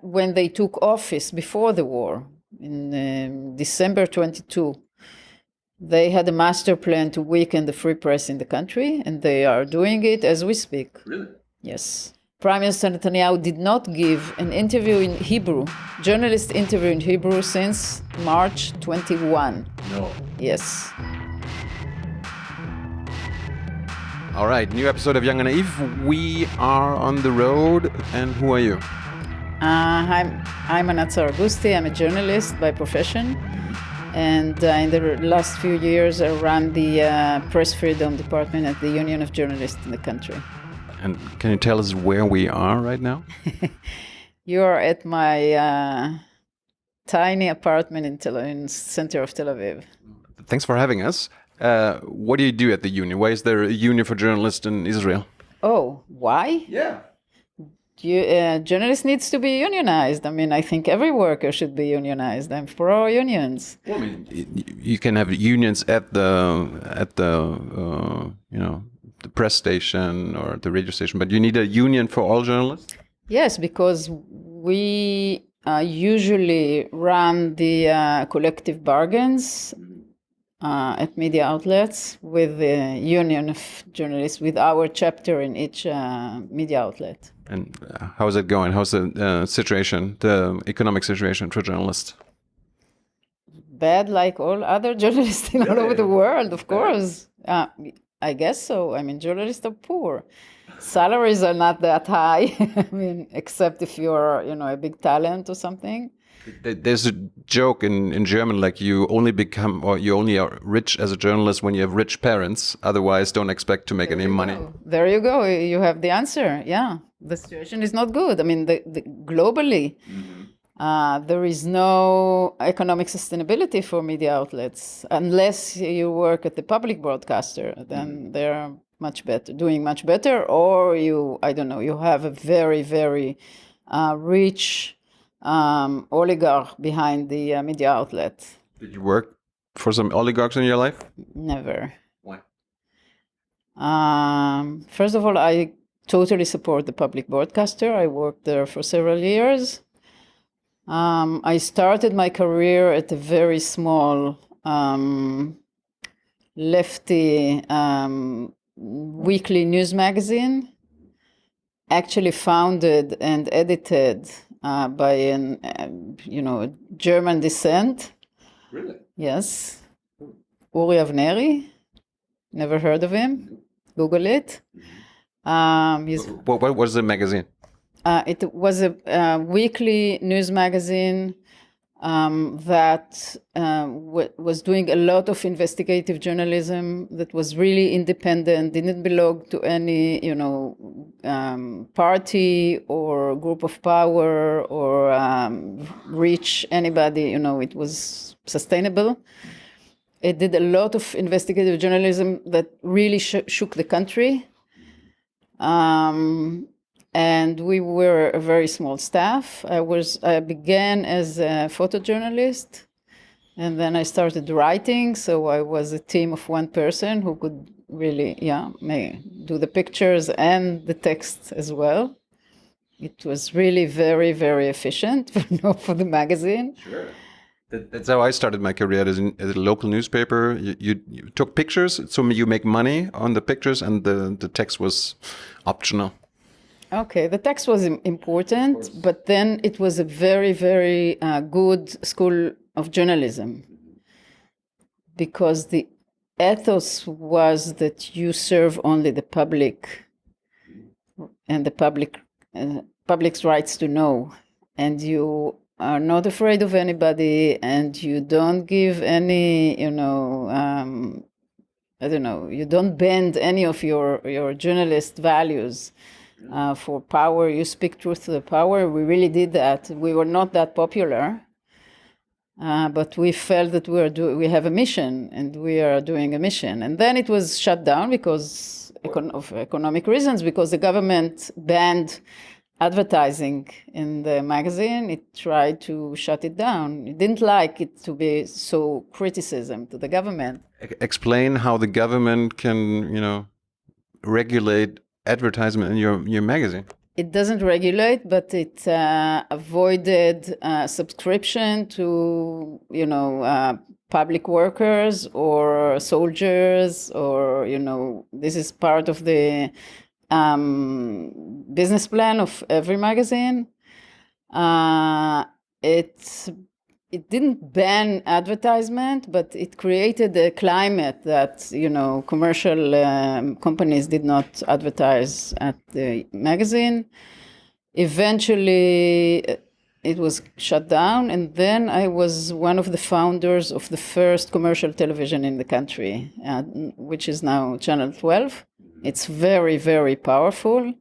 when they took office before the war, in December 22, they had a master plan to weaken the free press in the country, and they are doing it as we speak. Really? Yes. Prime Minister Netanyahu did not give an interview in Hebrew, journalist interview in Hebrew, since March 21. No. Yes. All right, new episode of Jung Naiv. We are on the road, and who are you? I'm Anat Saragusti. I'm a journalist by profession, and in the last few years I ran the press freedom department at the Union of Journalists in the country. And can you tell us where we are right now? You are at my tiny apartment in the center of Tel Aviv. Thanks for having us. What do you do at the union? Why is there a union for journalists in Israel? Oh, why? Yeah. Journalists needs to be unionized. I mean, I think every worker should be unionized. I'm pro unions. Well, I mean, you can have unions at the the press station or the radio station, but you need a union for all journalists? Yes, because we usually run the collective bargains at media outlets with the Union of Journalists, with our chapter in each media outlet. And how is it going? How's the situation, the economic situation for journalists? Bad, like all other journalists all over the world, of course. I guess so. I mean, journalists are poor. Salaries are not that high. I mean, except if you're, a big talent or something. There's a joke in German, like you only are rich as a journalist when you have rich parents. Otherwise, don't expect to make any money. There you go. You have the answer. Yeah, the situation is not good. I mean, globally, there is no economic sustainability for media outlets unless you work at the public broadcaster. Then they're doing much better, or you have a very, very rich oligarch behind the media outlet. Did you work for some oligarchs in your life? Never. Why? First of all, I totally support the public broadcaster. I worked there for several years. I started my career at a very small lefty weekly news magazine, actually founded and edited by a German descent. Really? Yes. Uri Avneri. Never heard of him. Google it. What was the magazine? It was a weekly news magazine that was doing a lot of investigative journalism, that was really independent, didn't belong to any, party or group of power or reach anybody. It was sustainable. It did a lot of investigative journalism that really shook the country. And we were a very small staff. I began as a photojournalist, and then I started writing. So I was a team of one person who could really, do the pictures and the text as well. It was really very, very efficient for the magazine. Sure. That's how I started my career as a local newspaper. You took pictures, so you make money on the pictures, and the text was optional. Okay, the text was important, but then it was a very, very good school of journalism, because the ethos was that you serve only the public and the public's rights to know, and you are not afraid of anybody, and you don't give any, you don't bend any of your journalist values. For power, you speak truth to the power. We really did that. We were not that popular, but we felt that we have a mission, and we are doing a mission. And then it was shut down because of economic reasons, because the government banned advertising in the magazine. It tried to shut it down. It didn't like it to be so criticism to the government. Explain how the government can, regulate advertisement in your magazine. it doesn't regulate, but it avoided subscription to, public workers or soldiers, or, this is part of the business plan of every magazine. It didn't ban advertisement, but it created a climate that, commercial companies did not advertise at the magazine. Eventually, it was shut down, and then I was one of the founders of the first commercial television in the country, which is now Channel 12. It's very, very powerful.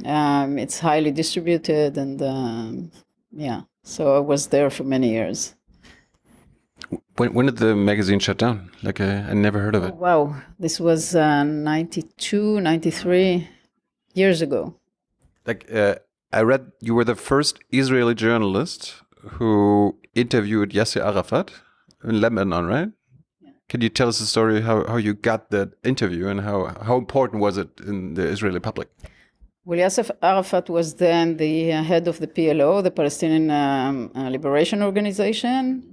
It's highly distributed, and so I was there for many years. When did the magazine shut down? Like, I never heard of it. Oh, wow. This was 92, 93 years ago. Like, I read you were the first Israeli journalist who interviewed Yasser Arafat in Lebanon, right? Yeah. Can you tell us the story how you got that interview and how important was it in the Israeli public? Well, Yasser Arafat was then the head of the PLO, the Palestinian Liberation Organization.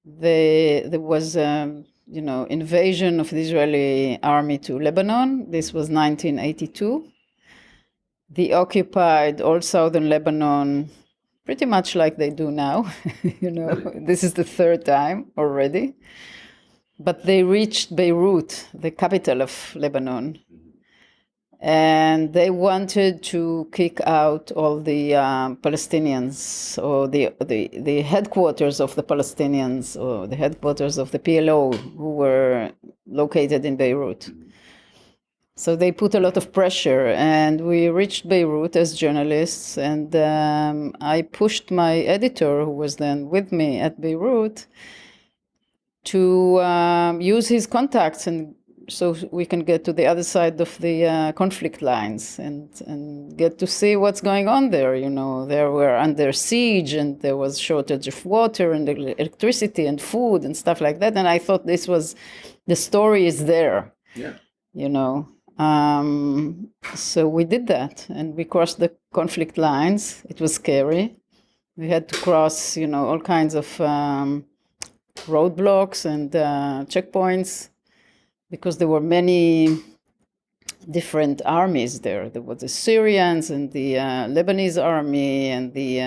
There was, invasion of the Israeli army to Lebanon. This was 1982. They occupied all southern Lebanon, pretty much like they do now. This is the third time already. But they reached Beirut, the capital of Lebanon. And they wanted to kick out all the Palestinians, or the headquarters of the Palestinians, or the headquarters of the PLO, who were located in Beirut. So they put a lot of pressure, and we reached Beirut as journalists, and I pushed my editor, who was then with me at Beirut, to use his contacts and so we can get to the other side of the conflict lines and get to see what's going on there. They were under siege, and there was shortage of water and electricity and food and stuff like that. And I thought the story is there. Yeah. So we did that, and we crossed the conflict lines. It was scary. We had to cross, all kinds of roadblocks and checkpoints, because there were many different armies there. There was the Syrians and the Lebanese army and the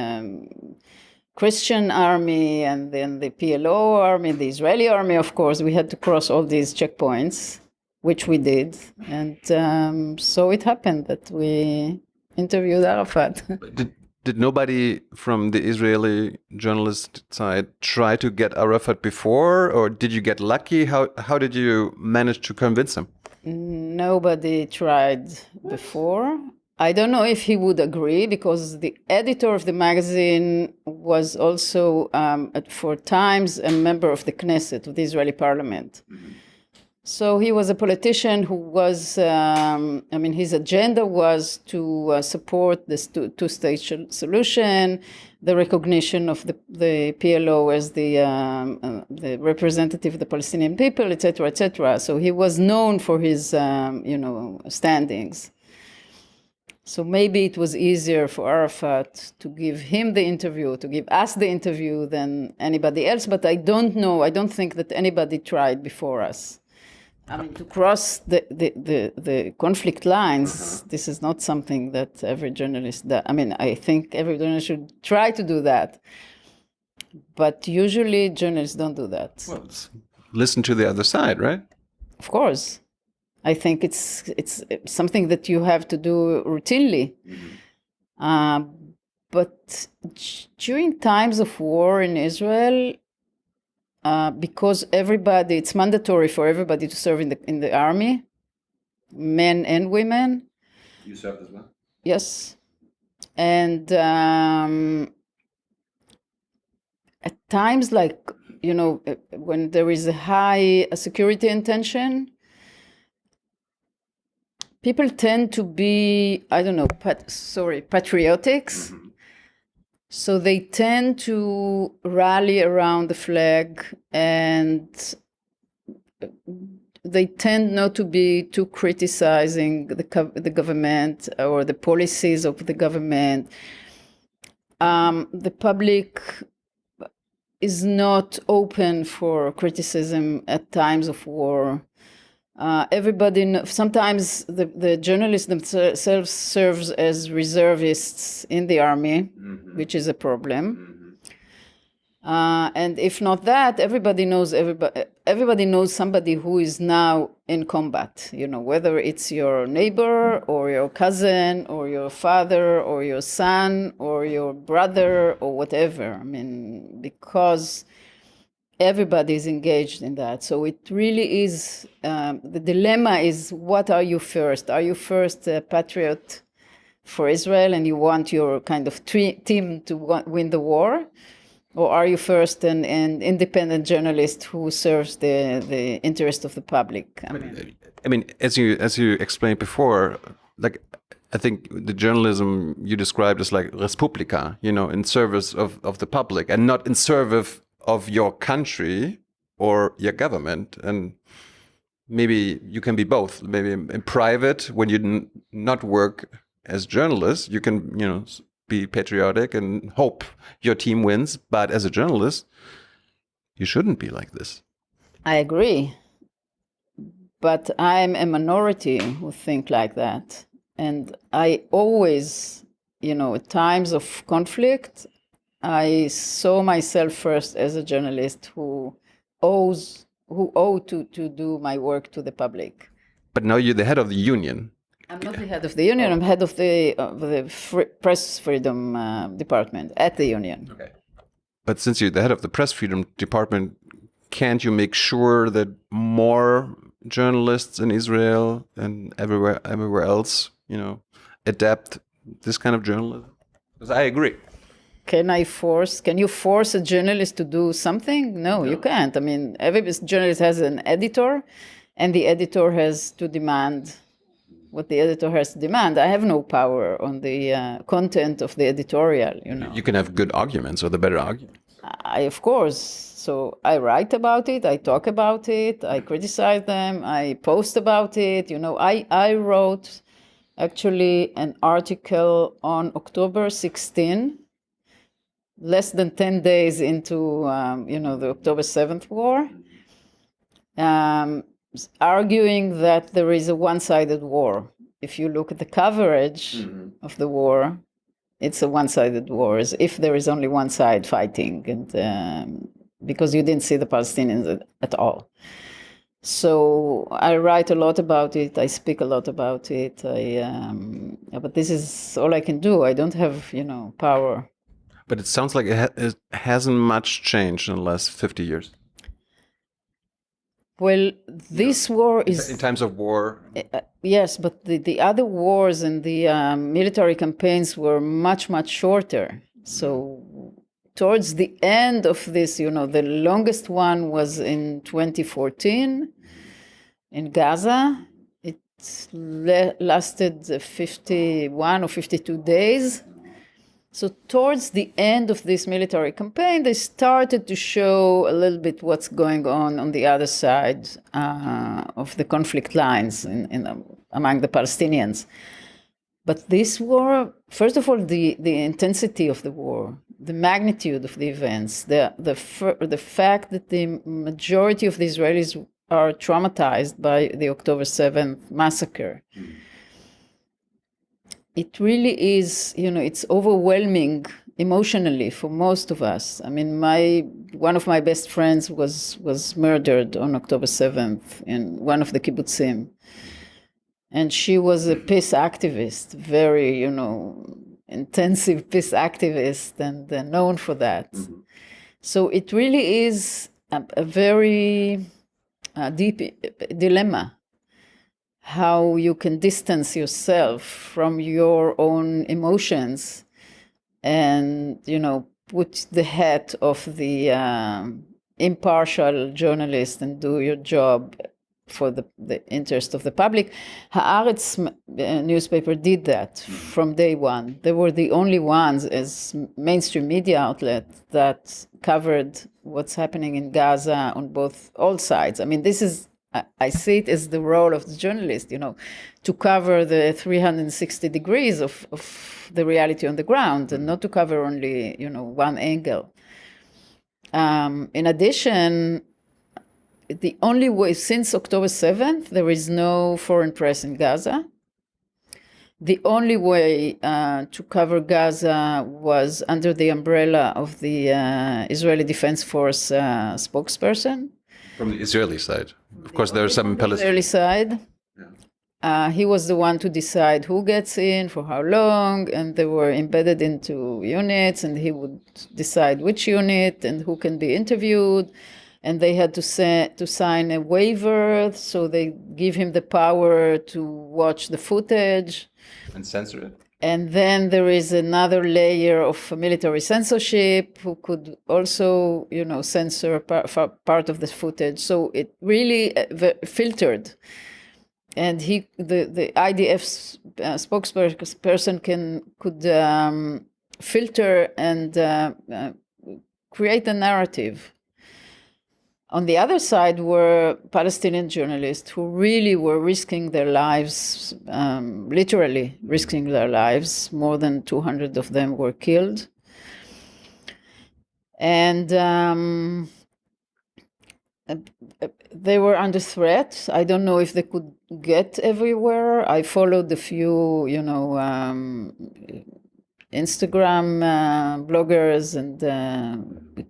Christian army, and then the PLO army, the Israeli army, of course. We had to cross all these checkpoints, which we did. And so it happened that we interviewed Arafat. Did nobody from the Israeli journalist side try to get Arafat before, or did you get lucky? How did you manage to convince him? Nobody tried before. I don't know if he would agree, because the editor of the magazine was also, for times, a member of the Knesset, of the Israeli parliament. Mm-hmm. So he was a politician who was, his agenda was to support this two-state solution, the recognition of the PLO as the representative of the Palestinian people, etc., etc. So he was known for his, standings. So maybe it was easier for Arafat to give him the interview, to give us the interview, than anybody else. But I don't know. I don't think that anybody tried before us. To cross the conflict lines, this is not something that every journalist does. I think every journalist should try to do that. But usually journalists don't do that. Well, listen to the other side, right? Of course. I think it's something that you have to do routinely. Mm-hmm. But during times of war in Israel, because it's mandatory for everybody to serve in the army, men and women. You served as well? Yes. And at times, when there is a high security intention, people tend to be, patriotics. Mm-hmm. So they tend to rally around the flag and they tend not to be too criticizing the government or the policies of the government. The public is not open for criticism at times of war. Sometimes the journalists themselves serves as reservists in the army, which is a problem. And if not that, everybody knows somebody who is now in combat, whether it's your neighbor or your cousin or your father or your son or your brother or whatever. I mean, because everybody is engaged in that. So it really is, the dilemma is, what are you first? Are you first a patriot for Israel and you want your kind of team to win the war? Or are you first an independent journalist who serves the interest of the public? I mean, as you explained before, like, I think the journalism you described as like Respublika, in service of the public and not in service of your country or your government. And maybe you can be both. Maybe in private, when you not work as journalists, you can, be patriotic and hope your team wins. But as a journalist, you shouldn't be like this. I agree. But I'm a minority who think like that. And I always, at times of conflict, I saw myself first as a journalist who owe to do my work to the public. But now you're the head of the union. I'm not the head of the union. I'm head of the press freedom department at the union. Okay. But since you're the head of the press freedom department, can't you make sure that more journalists in Israel and everywhere else, adapt this kind of journalism? Because I agree. Can you force a journalist to do something? No, you can't. I mean, every journalist has an editor, and the editor has to demand what the editor has to demand. I have no power on the content of the editorial, You can have good arguments or the better arguments. Of course. So I write about it, I talk about it, I criticize them, I post about it. I wrote actually an article on October 16, less than 10 days into, the October 7th war, arguing that there is a one-sided war. If you look at the coverage of the war, it's a one-sided war, as if there is only one side fighting, and because you didn't see the Palestinians at all. So I write a lot about it. I speak a lot about it. But this is all I can do. I don't have, power. But it sounds like it hasn't much changed in the last 50 years. Well, this war is... In times of war? Yes, but the other wars and the military campaigns were much, much shorter. So towards the end of this, the longest one was in 2014 in Gaza. It lasted 51 or 52 days. So towards the end of this military campaign, they started to show a little bit what's going on the other side of the conflict lines among the Palestinians. But this war, first of all, the intensity of the war, the magnitude of the events, the fact that the majority of the Israelis are traumatized by the October 7th massacre. It really is, it's overwhelming emotionally for most of us. I mean, one of my best friends was murdered on October 7th in one of the kibbutzim. And she was a peace activist, very, intensive peace activist, and known for that. Mm-hmm. So it really is a very deep dilemma, how you can distance yourself from your own emotions and, put the hat of the impartial journalist and do your job for the interest of the public. Haaretz newspaper did that from day one. They were the only ones as mainstream media outlet that covered what's happening in Gaza on all sides. I mean, this is I see it as the role of the journalist, to cover the 360 degrees of the reality on the ground, and not to cover only, one angle. In addition, the only way, since October 7th, there is no foreign press in Gaza. The only way to cover Gaza was under the umbrella of the Israeli Defense Force spokesperson. From the Israeli side. Of course, there are some Palestinian. Israeli side. Yeah. He was the one to decide who gets in, for how long, and they were embedded into units, and he would decide which unit and who can be interviewed. And they had to sign a waiver, so they give him the power to watch the footage. And censor it. And then there is another layer of military censorship who could also, censor part of the footage. So it really filtered. And the IDF spokesperson could filter and create a narrative. On the other side were Palestinian journalists who really were risking their lives, literally risking their lives. More than 200 of them were killed. And they were under threat. I don't know if they could get everywhere. I followed a few, Instagram bloggers and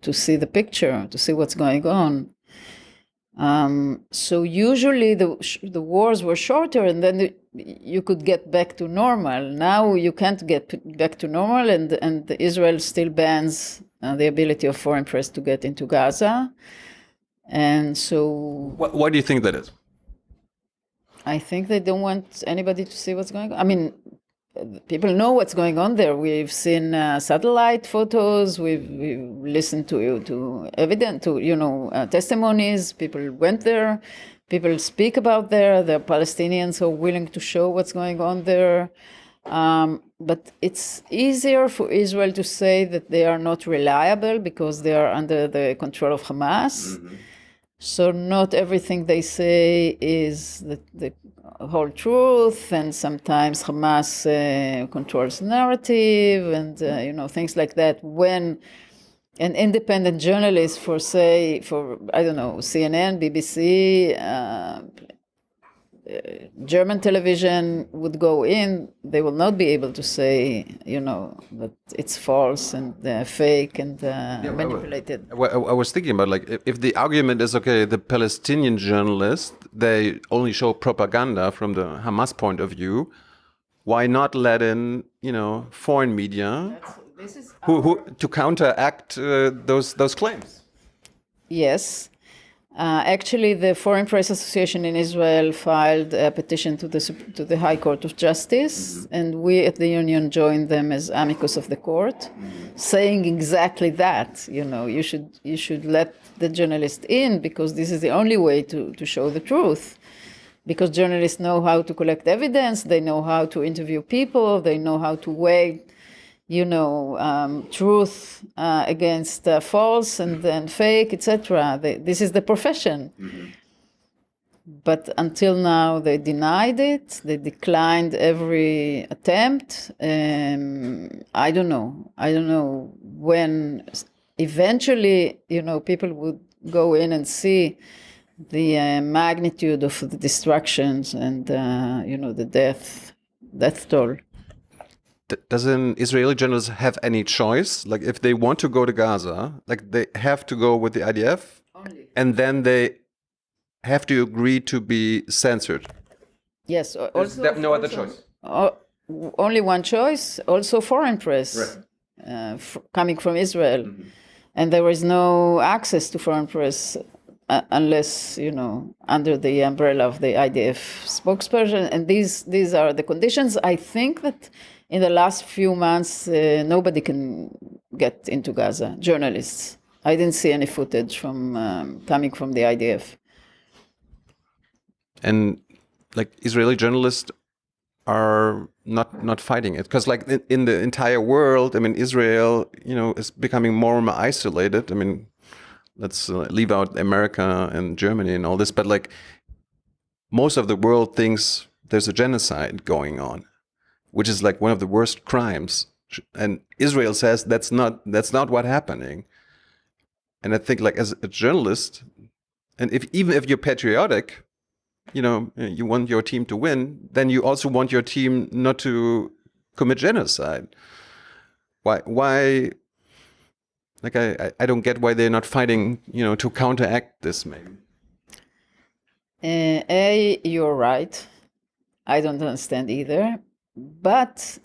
to see the picture, to see what's going on. So usually the wars were shorter, and then you could get back to normal. Now you can't get back to normal, and Israel still bans the ability of foreign press to get into Gaza. And so... Why do you think that is? I think they don't want anybody to see what's going on. I mean, people know what's going on there. We've seen satellite photos. We've listened to evidence, testimonies. People went there. People speak about there. The Palestinians are willing to show what's going on there. But it's easier for Israel to say that they are not reliable because they are under the control of Hamas. Mm-hmm. So not everything they say is the whole truth, and sometimes Hamas controls the narrative, and things like that. When an independent journalist for CNN, BBC, German television would go in, they will not be able to say, that it's false and fake and manipulated. I was thinking about, if the argument is, okay, the Palestinian journalists, they only show propaganda from the Hamas point of view, why not let in, foreign media who to counteract those claims? Yes. Actually, the Foreign Press Association in Israel filed a petition to the High Court of Justice, and we at the union joined them as amicus of the court, saying exactly that. You should let the journalist in, because this is the only way to show the truth. Because journalists know how to collect evidence, they know how to interview people, they know how to weigh truth against false and then fake, etc. This is the profession. Mm-hmm. But until now, they denied it. They declined every attempt. I don't know when eventually, people would go in and see the magnitude of the destructions and, the death toll. Does an Israeli journalist have any choice? If they want to go to Gaza, they have to go with the IDF? Only. And then they have to agree to be censored? Yes. Also, there's no other choice? Only one choice, also foreign press, right. Coming from Israel. Mm-hmm. And there is no access to foreign press unless, under the umbrella of the IDF spokesperson. And these are the conditions. I think that in the last few months, nobody can get into Gaza, journalists. I didn't see any footage from coming from the IDF. And Israeli journalists are not fighting it, because in the entire world, Israel, is becoming more and more isolated. Let's leave out America and Germany and all this, but most of the world thinks there's a genocide going on, which is like one of the worst crimes. And Israel says that's not what's happening. And I think, like, as a journalist, and even if you're patriotic, you know, you want your team to win, then you also want your team not to commit genocide. Why? Like, I don't get why they're not fighting, you know, to counteract this, maybe. You're right. I don't understand either. But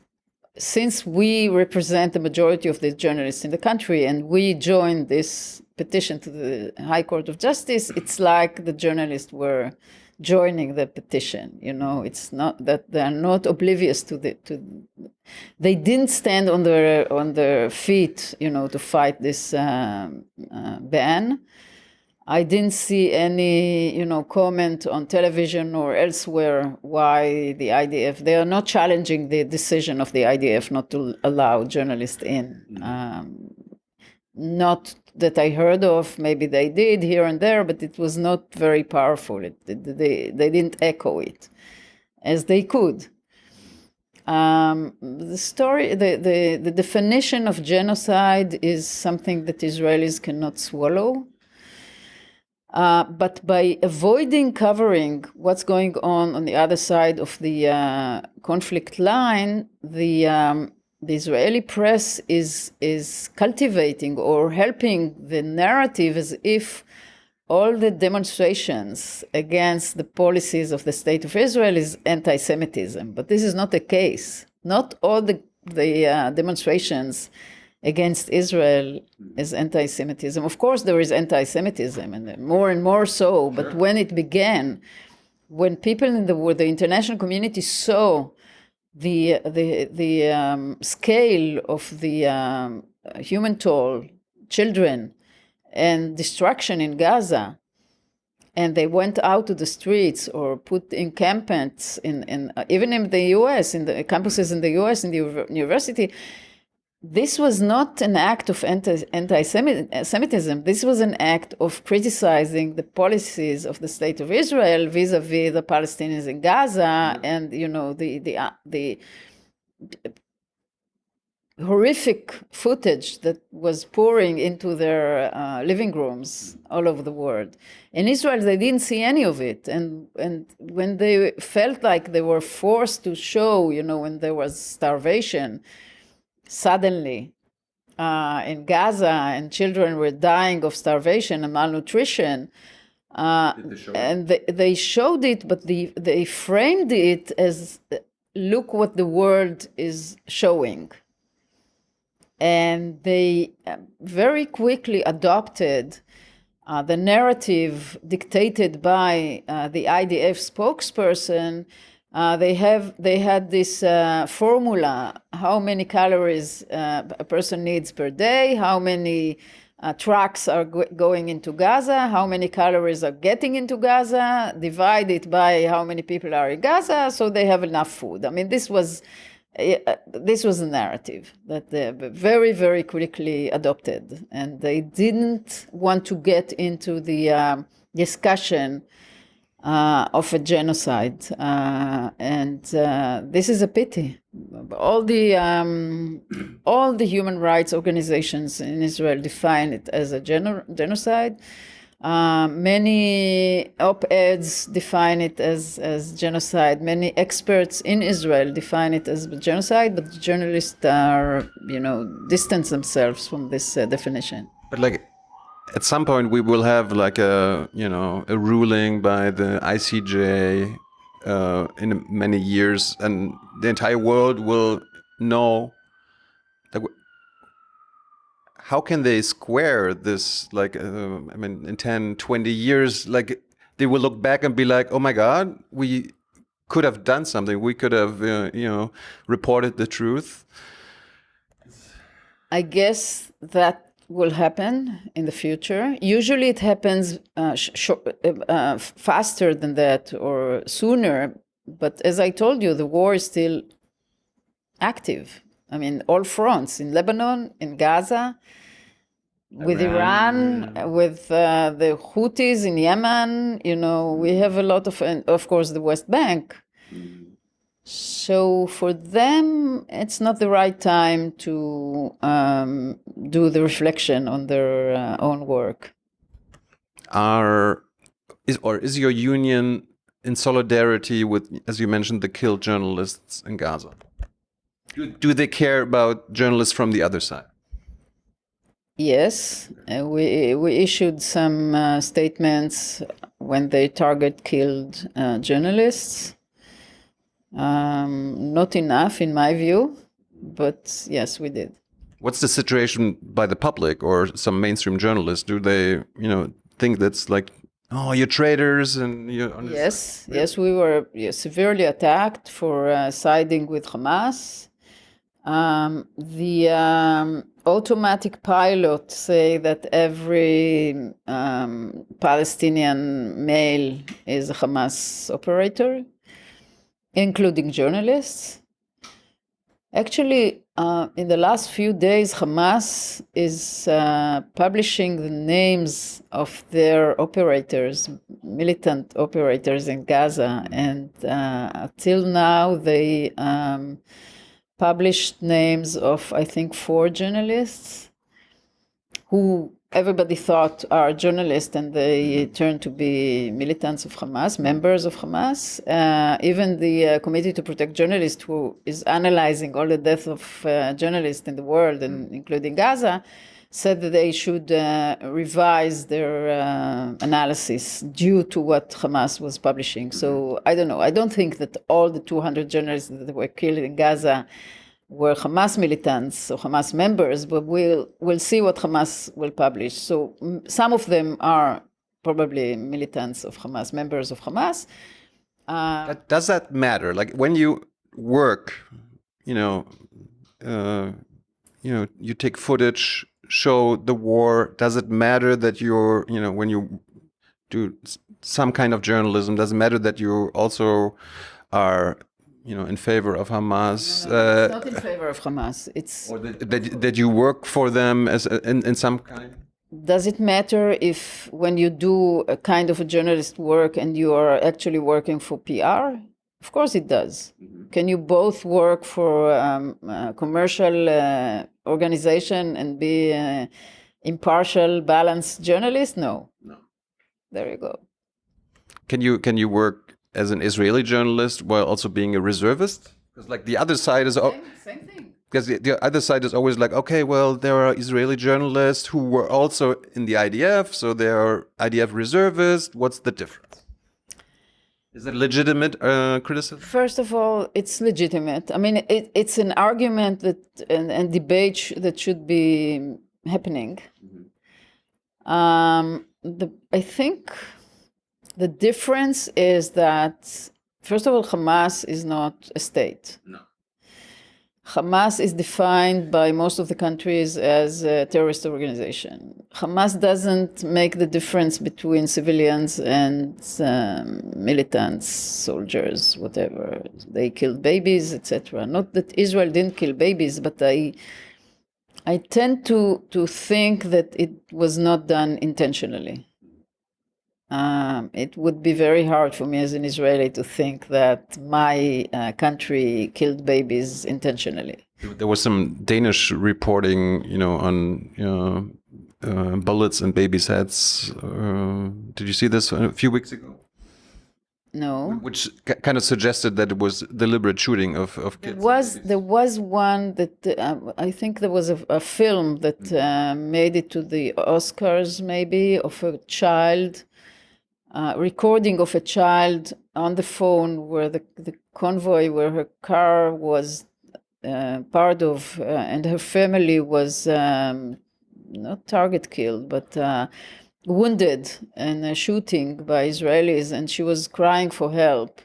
since we represent the majority of the journalists in the country and we joined this petition to the High Court of Justice, it's like the journalists were joining the petition. You know, it's not that they're not oblivious to they didn't stand on their feet, you know, to fight this ban. I didn't see any, you know, comment on television or elsewhere why the IDF, they are not challenging the decision of the IDF not to allow journalists in. Not that I heard of, maybe they did here and there, but it was not very powerful. They didn't echo it as they could. The story, the definition of genocide is something that Israelis cannot swallow. But by avoiding covering what's going on the other side of the conflict line, the Israeli press is cultivating or helping the narrative as if all the demonstrations against the policies of the State of Israel is anti-Semitism. But this is not the case. Not all the demonstrations against Israel is anti-Semitism. Of course, there is anti-Semitism, and more so. But when it began, when people in the international community saw the scale of the human toll, children, and destruction in Gaza, and they went out to the streets or put encampments in even in the U.S., in the campuses in the U.S., in the university. This was not an act of anti-Semitism. This was an act of criticizing the policies of the State of Israel vis-a-vis the Palestinians in Gaza, and, you know, the horrific footage that was pouring into their living rooms all over the world. In Israel, they didn't see any of it, and when they felt like they were forced to show, you know, when there was starvation, suddenly in Gaza, and children were dying of starvation and malnutrition. And they showed it, but they framed it as, look what the world is showing. And they very quickly adopted the narrative dictated by the IDF spokesperson. They had this formula: how many calories a person needs per day, how many trucks are going into Gaza, how many calories are getting into Gaza, divide it by how many people are in Gaza, so they have enough food. I mean, this was a narrative that they very, very quickly adopted, and they didn't want to get into the discussion of a genocide, and this is a pity. All the human rights organizations in Israel define it as a genocide. Many op-eds define it as genocide. Many experts in Israel define it as genocide, but journalists are, you know, distance themselves from this definition. But like, at some point we will have like a ruling by the ICJ in many years, and the entire world will know. Like, how can they square this? Like, in 10, 20 years, like, they will look back and be like, oh my God, we could have done something. We could have, reported the truth. I guess that will happen in the future. Usually it happens faster than that or sooner. But as I told you, the war is still active. I mean, all fronts, in Lebanon, in Gaza. with Iran, with the Houthis in Yemen, we have a lot of course, the West Bank. So for them, it's not the right time to do the reflection on their own work. Is your union in solidarity with, as you mentioned, the killed journalists in Gaza? Do they care about journalists from the other side? Yes, we issued some statements when they target killed journalists. Not enough, in my view, but yes, we did. What's the situation by the public or some mainstream journalists? Do they, think that's like, oh, you're traitors and you? Yes, we were severely attacked for siding with Hamas. The automatic pilot say that every Palestinian male is a Hamas operator, including journalists. Actually, in the last few days, Hamas is publishing the names of their operators, militant operators in Gaza. And till now, they published names of, I think, 4 journalists who everybody thought are journalists, and they turned to be militants of Hamas, members of Hamas. Even the Committee to Protect Journalists, who is analyzing all the deaths of journalists in the world, and including Gaza, said that they should revise their analysis due to what Hamas was publishing. So I don't know. I don't think that all the 200 journalists that were killed in Gaza were Hamas militants or Hamas members, but we'll see what Hamas will publish. So some of them are probably militants of Hamas, members of Hamas. Does that matter? Like when you work, you take footage, show the war. Does it matter that you're, when you do some kind of journalism, does it matter that you also are, in favor of Hamas? No, it's not in favor of Hamas. It's or that you work for them as in some kind. Does it matter if when you do a kind of a journalist work and you are actually working for PR? Of course it does. Mm-hmm. Can you both work for a commercial organization and be impartial, balanced journalist? No. There you go. Can you work as an Israeli journalist while also being a reservist? Because like the other side is same thing. Because the other side is always like, okay, well, there are Israeli journalists who were also in the IDF, so they are IDF reservists. What's the difference? Is it legitimate criticism? First of all, it's legitimate. I mean, it's an argument that and debate that should be happening. Mm-hmm. I think the difference is that, first of all, Hamas is not a state. No. Hamas is defined by most of the countries as a terrorist organization. Hamas doesn't make the difference between civilians and militants, soldiers, whatever. They killed babies, etc. Not that Israel didn't kill babies, but I tend to think that it was not done intentionally. It would be very hard for me as an Israeli to think that my country killed babies intentionally. There was some Danish reporting, on bullets in babies' heads. Did you see this a few weeks ago? No. Which kind of suggested that it was deliberate shooting of kids. There was one that I think there was a film that made it to the Oscars, maybe, of a child. Recording of a child on the phone where the convoy where her car was part of and her family was not target killed but wounded in a shooting by Israelis, and she was crying for help,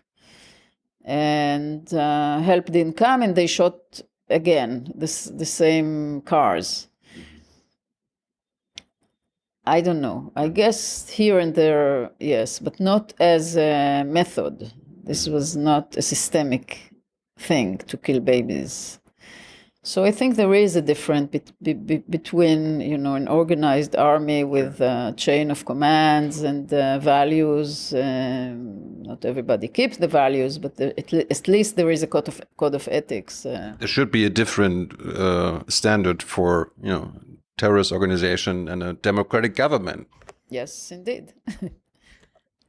and help didn't come, and they shot again the same cars. I don't know. I guess here and there, yes, but not as a method. This was not a systemic thing to kill babies. So I think there is a difference between, an organized army with a chain of commands and values. Not everybody keeps the values, but at least there is a code of ethics. There should be a different standard for, terrorist organization and a democratic government. Yes, indeed.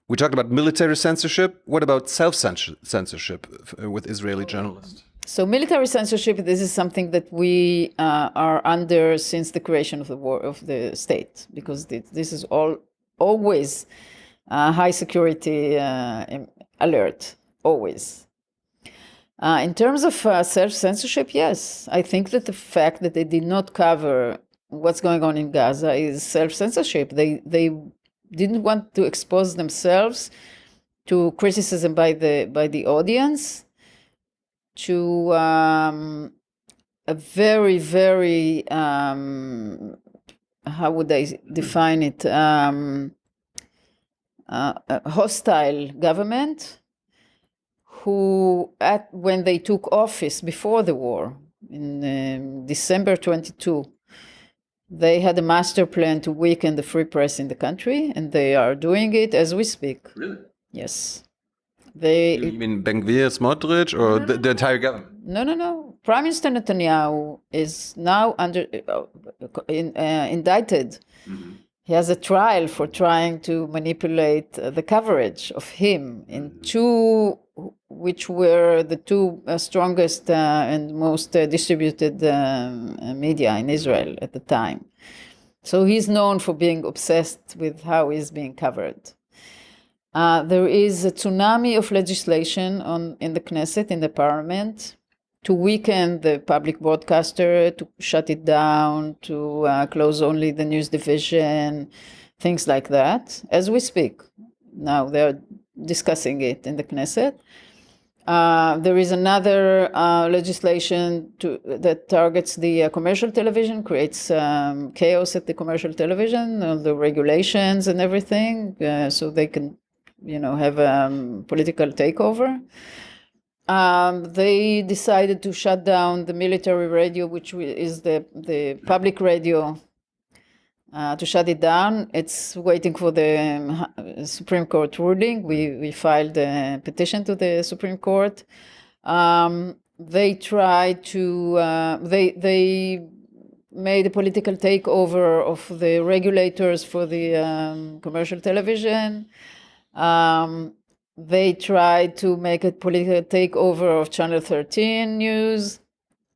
We talked about military censorship. What about self-censorship with Israeli journalists? So military censorship, this is something that we are under since the creation of the state, because this is always high security alert, always. In terms of self-censorship, yes, I think that the fact that they did not cover what's going on in Gaza is self-censorship. They didn't want to expose themselves to criticism by the audience, to a very, very, how would I define it, hostile government who, when they took office before the war, in December 22, they had a master plan to weaken the free press in the country, and they are doing it as we speak. Really? Yes. You mean Ben-Gvir, Smotrich, or the entire government? No. Prime Minister Netanyahu is now indicted. Mm-hmm. He has a trial for trying to manipulate the coverage of him in two, which were the two strongest and most distributed media in Israel at the time. So he's known for being obsessed with how he's being covered. There is a tsunami of legislation in the Knesset, in the parliament, to weaken the public broadcaster, to shut it down, to close only the news division, things like that, as we speak. Now they're discussing it in the Knesset. There is another legislation that targets the commercial television, creates chaos at the commercial television, all the regulations and everything, so they can have a political takeover. They decided to shut down the military radio, which is the public radio, to shut it down. It's waiting for the Supreme Court ruling. We filed a petition to the Supreme Court. They tried to, they made a political takeover of the regulators for the commercial television. They tried to make a political takeover of Channel 13 news.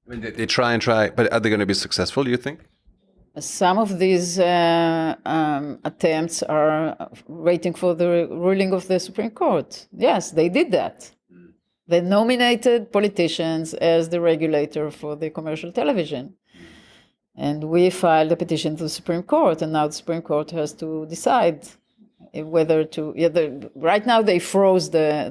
I mean, they try, but are they going to be successful, do you think? Some of these attempts are waiting for the ruling of the Supreme Court. Yes, they did that. They nominated politicians as the regulator for the commercial television. And we filed a petition to the Supreme Court, and now the Supreme Court has to decide whether to, right now they froze the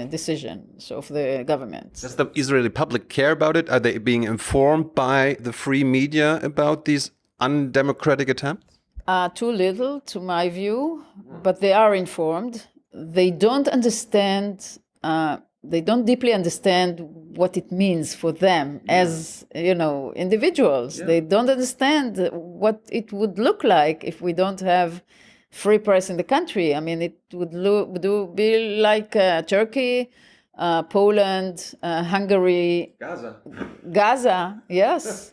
decisions of the government. Does the Israeli public care about it? Are they being informed by the free media about these undemocratic attempts? Too little, to my view, but they are informed. They don't understand, they don't deeply understand what it means for them as, individuals. Yeah. They don't understand what it would look like if we don't have free press in the country. I mean, it would be like Turkey, Poland, Hungary. Gaza, yes.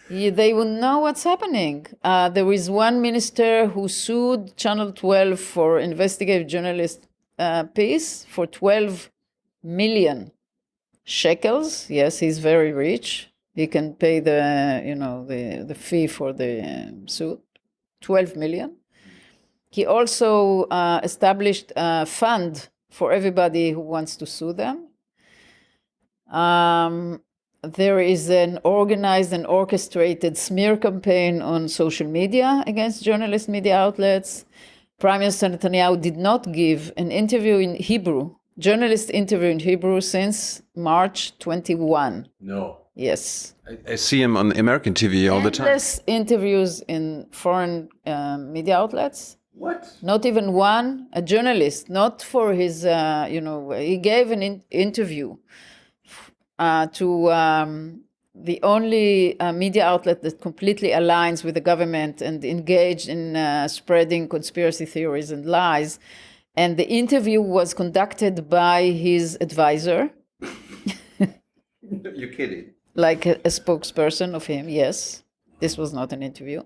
They would know what's happening. There is one minister who sued Channel 12 for investigative journalist piece for 12 million shekels. Yes, he's very rich. He can pay the fee for the suit, 12 million. He also established a fund for everybody who wants to sue them. There is an organized and orchestrated smear campaign on social media against journalist media outlets. Prime Minister Netanyahu did not give an interview in Hebrew, journalist interview in Hebrew, since March 21. No. Yes. I see him on American TV all the time. Endless interviews in foreign media outlets. What? Not even one, a journalist, not for his, he gave an interview to the only media outlet that completely aligns with the government and engaged in spreading conspiracy theories and lies. And the interview was conducted by his advisor. You're kidding. Like a spokesperson of him, yes. This was not an interview.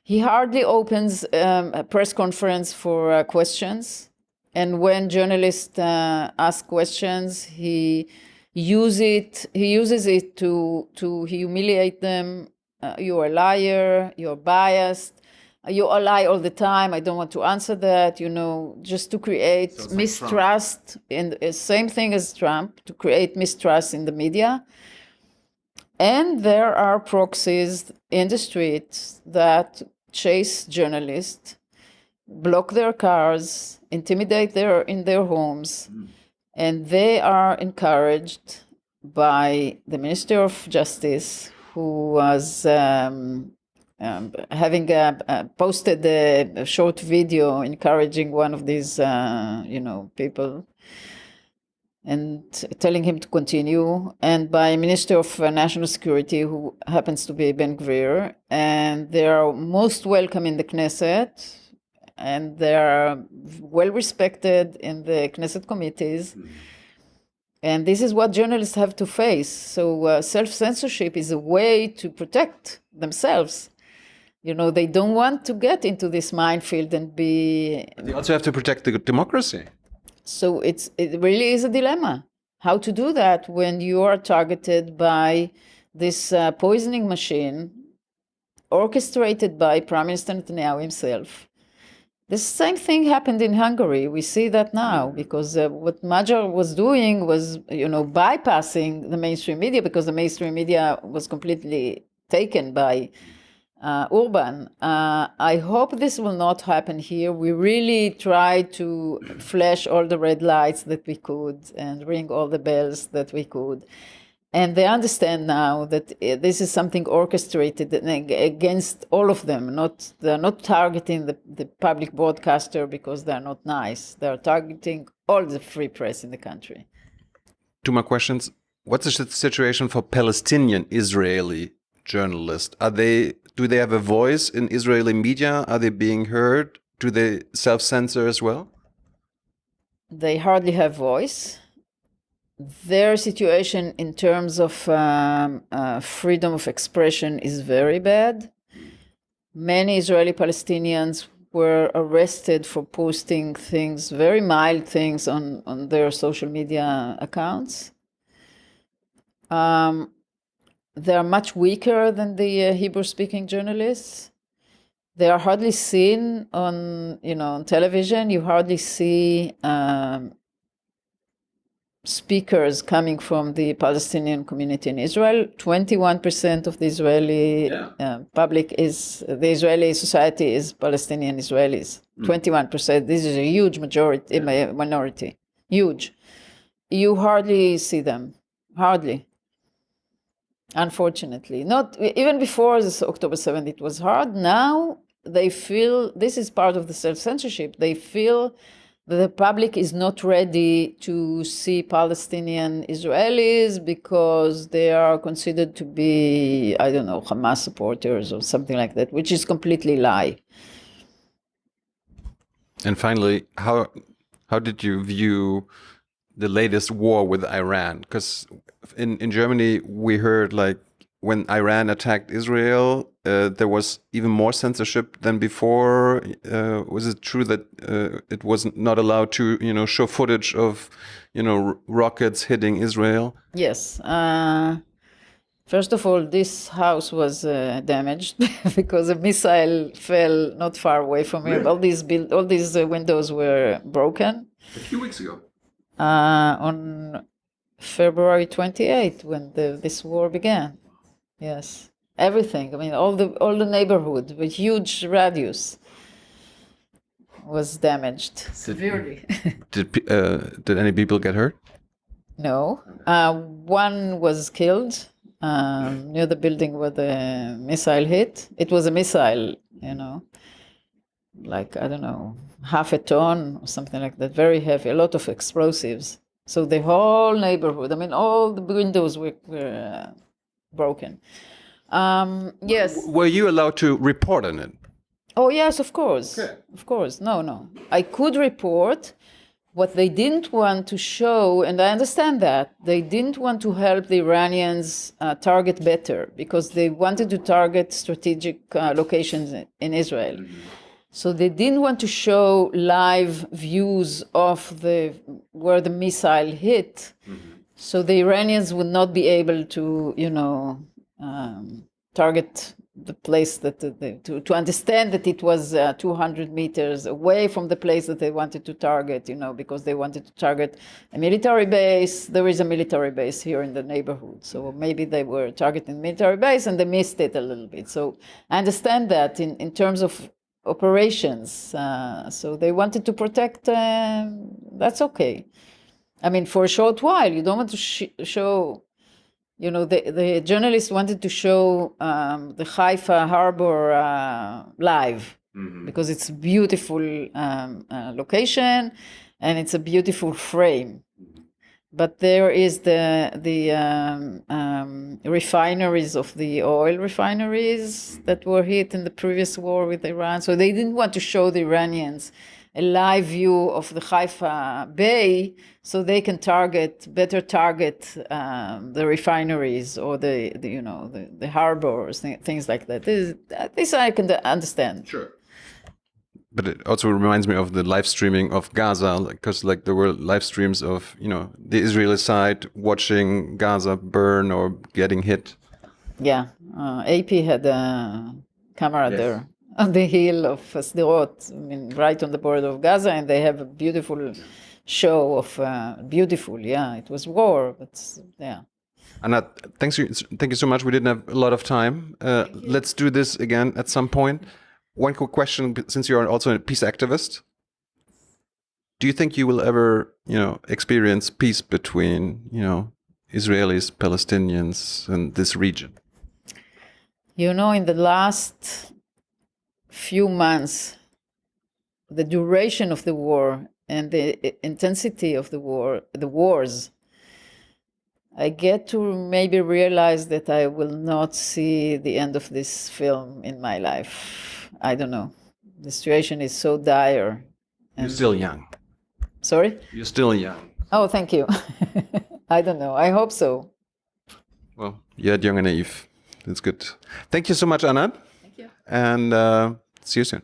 He hardly opens a press conference for questions. And when journalists ask questions, he uses it to humiliate them. You're a liar, you're biased, you lie all the time, I don't want to answer that, just to create mistrust. And the same thing as Trump, to create mistrust in the media. And there are proxies in the streets that chase journalists, block their cars, intimidate in their homes, and they are encouraged by the Minister of Justice, who was having posted a short video encouraging one of these, people, and telling him to continue, and by Minister of National Security, who happens to be Ben-Gvir, and they are most welcome in the Knesset, and they are well respected in the Knesset committees. And this is what journalists have to face. So self-censorship is a way to protect themselves. They don't want to get into this minefield and be... They also have to protect the democracy. So it really is a dilemma. How to do that when you are targeted by this poisoning machine orchestrated by Prime Minister Netanyahu himself. The same thing happened in Hungary. We see that now because what Magyar was doing was, bypassing the mainstream media, because the mainstream media was completely taken by Orban. I hope this will not happen here. We really tried to flash all the red lights that we could and ring all the bells that we could. And they understand now that this is something orchestrated against all of them. They're not targeting the public broadcaster because they're not nice. They're targeting all the free press in the country. Two more questions. What's the situation for Palestinian Israeli journalists? Do they have a voice in Israeli media? Are they being heard? Do they self-censor as well? They hardly have voice. Their situation in terms of freedom of expression is very bad. Many Israeli Palestinians were arrested for posting things, very mild things, on their social media accounts. They are much weaker than the Hebrew-speaking journalists. They are hardly seen on television. You hardly see speakers coming from the Palestinian community in Israel. 21% of the Israeli public the Israeli society is Palestinian Israelis. 21%. This is a huge minority. Huge. You hardly see them. Hardly. Unfortunately. Not even before this October 7th, it was hard. Now they feel, this is part of the self-censorship, they feel the public is not ready to see Palestinian Israelis because they are considered to be, Hamas supporters or something like that, which is completely lie. And finally, how did you view the latest war with Iran? Because in Germany, we heard when Iran attacked Israel, there was even more censorship than before. Was it true that it was not allowed to, show footage of, rockets hitting Israel? Yes. First of all, this house was damaged because a missile fell not far away from here. Really? All these windows were broken. A few weeks ago. On February 28th, when this war began. Yes, everything. I mean, all the neighborhood with huge radius was damaged severely. Did any people get hurt? No. One was killed near the building where the missile hit. It was a missile, half a ton or something like that, very heavy, a lot of explosives. So the whole neighborhood, all the windows were broken. Yes. Were you allowed to report on it? Oh, yes, of course. Okay. Of course. No. I could report. What they didn't want to show, and I understand that, they didn't want to help the Iranians target better because they wanted to target strategic locations in Israel. So they didn't want to show live views of where the missile hit. So the Iranians would not be able to, target the place that to understand that it was 200 meters away from the place that they wanted to target, because they wanted to target a military base. There is a military base here in the neighborhood. So maybe they were targeting military base and they missed it a little bit. So I understand that in terms of operations. So they wanted to protect, that's okay. I mean, for a short while, you don't want to show... the journalist wanted to show the Haifa harbor live because it's a beautiful location and it's a beautiful frame. But there is the refineries of the oil refineries that were hit in the previous war with Iran. So they didn't want to show the Iranians a live view of the Haifa Bay, so they can better target the refineries or the harbors, things like that. This I can understand. Sure. But it also reminds me of the live streaming of Gaza, because there were live streams of the Israeli side watching Gaza burn or getting hit. Yeah, AP had a camera there on the hill of Sderot, right on the border of Gaza, and they have a beautiful show of it was war, but yeah. Anat, thank you so much. We didn't have a lot of time. Let's do this again at some point. One quick question, since you are also a peace activist, do you think you will ever, experience peace between, Israelis, Palestinians, and this region? In the last few months, the duration of the war and the intensity of the wars, I get to maybe realize that I will not see the end of this film in my life. I don't know. The situation is so dire. You're still young. Sorry? You're still young. Oh, thank you. I don't know. I hope so. Well, you're Jung Naiv. That's good. Thank you so much, Anat. Thank you. And see you soon.